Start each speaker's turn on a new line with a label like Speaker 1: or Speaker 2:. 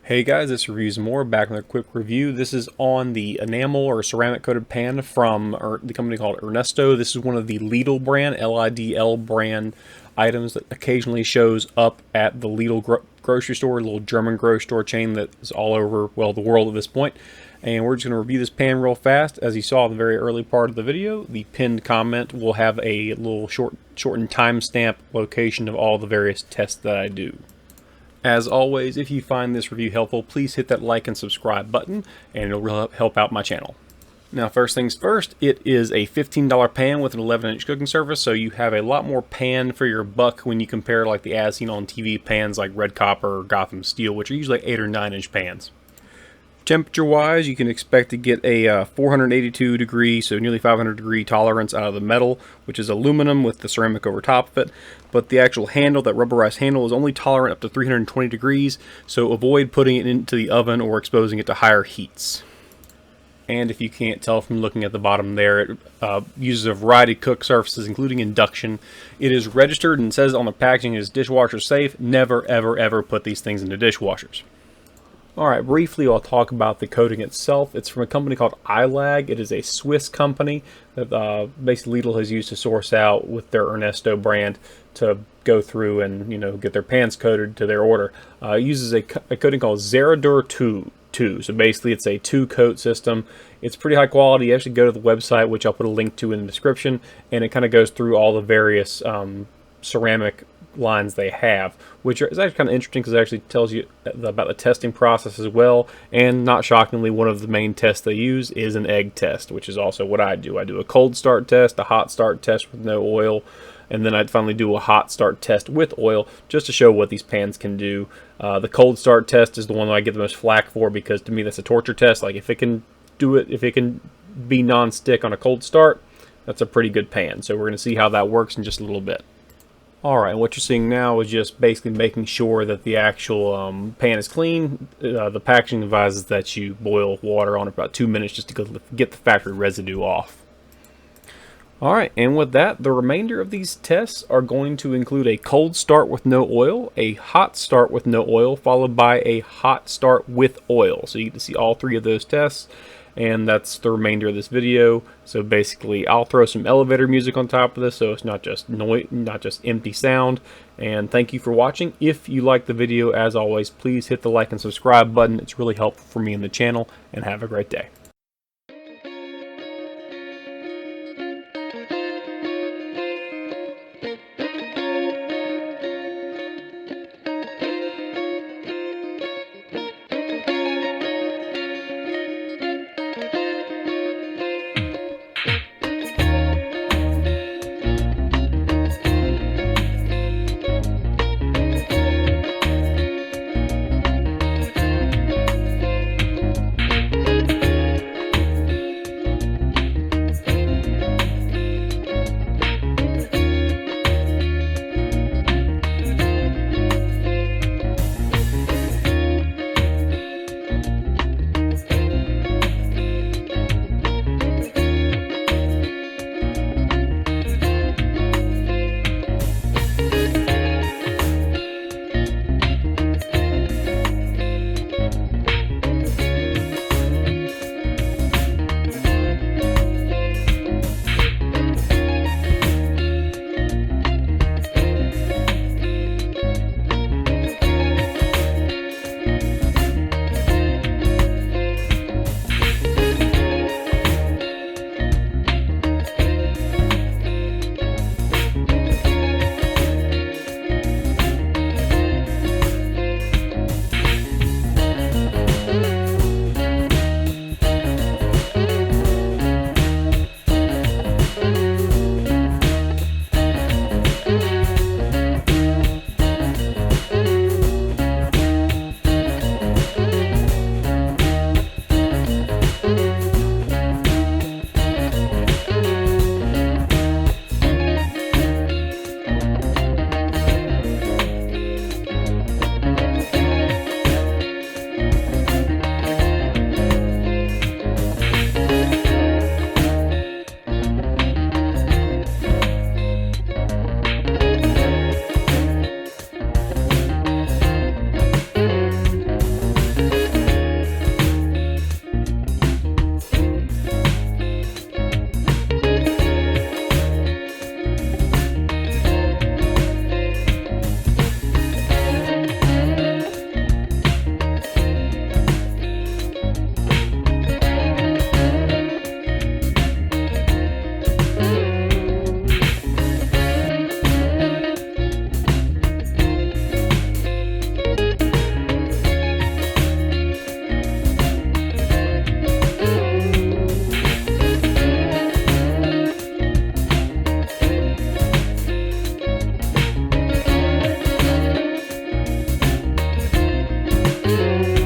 Speaker 1: Hey guys, this review's more back with a quick review. This is on the enamel or ceramic coated pan from the company called Ernesto. This is one of the Lidl brand, Lidl brand items that occasionally shows up at the Lidl grocery store, a little German grocery store chain that is all over, well, the world at this point. And we're just going to review this pan real fast. As you saw in the very early part of the video, the pinned comment will have a little shortened timestamp location of all the various tests that I do. As always, if you find this review helpful, please hit that like and subscribe button, and it'll really help out my channel. Now, first things first, it is a $15 pan with an 11-inch cooking surface, so you have a lot more pan for your buck when you compare like the as seen on TV pans like Red Copper or Gotham Steel, which are usually 8 or 9-inch pans. Temperature-wise, you can expect to get a 482 degree, so nearly 500 degree tolerance out of the metal, which is aluminum with the ceramic over top of it. But the actual handle, that rubberized handle, is only tolerant up to 320 degrees, so avoid putting it into the oven or exposing it to higher heats. And if you can't tell from looking at the bottom there, it uses a variety of cook surfaces, including induction. It is registered and says on the packaging it is dishwasher safe. Never, ever, ever put these things into dishwashers. Alright, briefly I'll talk about the coating itself. It's from a company called ILAG. It is a Swiss company that basically Lidl has used to source out with their Ernesto brand to go through and get their pans coated to their order. It uses a coating called Zeradur 2. So basically it's a 2-coat system. It's pretty high quality. You actually go to the website, which I'll put a link to in the description, and it kind of goes through all the various ceramic lines they have, which is actually kind of interesting because it actually tells you about the testing process as well. And not shockingly, one of the main tests they use is an egg test, which is also what I do. I do a cold start test, a hot start test with no oil, and then I'd finally do a hot start test with oil just to show what these pans can do. The cold start test is the one that I get the most flack for because to me that's a torture test. Like if it can do it, if it can be non-stick on a cold start, that's a pretty good pan. So we're going to see how that works in just a little bit. Alright, what you're seeing now is just basically making sure that the actual pan is clean. The packaging advises that you boil water on it for about 2 minutes just to get the factory residue off. Alright, and with that, the remainder of these tests are going to include a cold start with no oil, a hot start with no oil, followed by a hot start with oil. So you get to see all 3 of those tests. And that's the remainder of this video. So basically I'll throw some elevator music on top of this so it's not just noise, not just empty sound. And thank you for watching. If you like the video, as always, please hit the like and subscribe button. It's really helpful for me and the channel, and have a great day.
Speaker 2: you.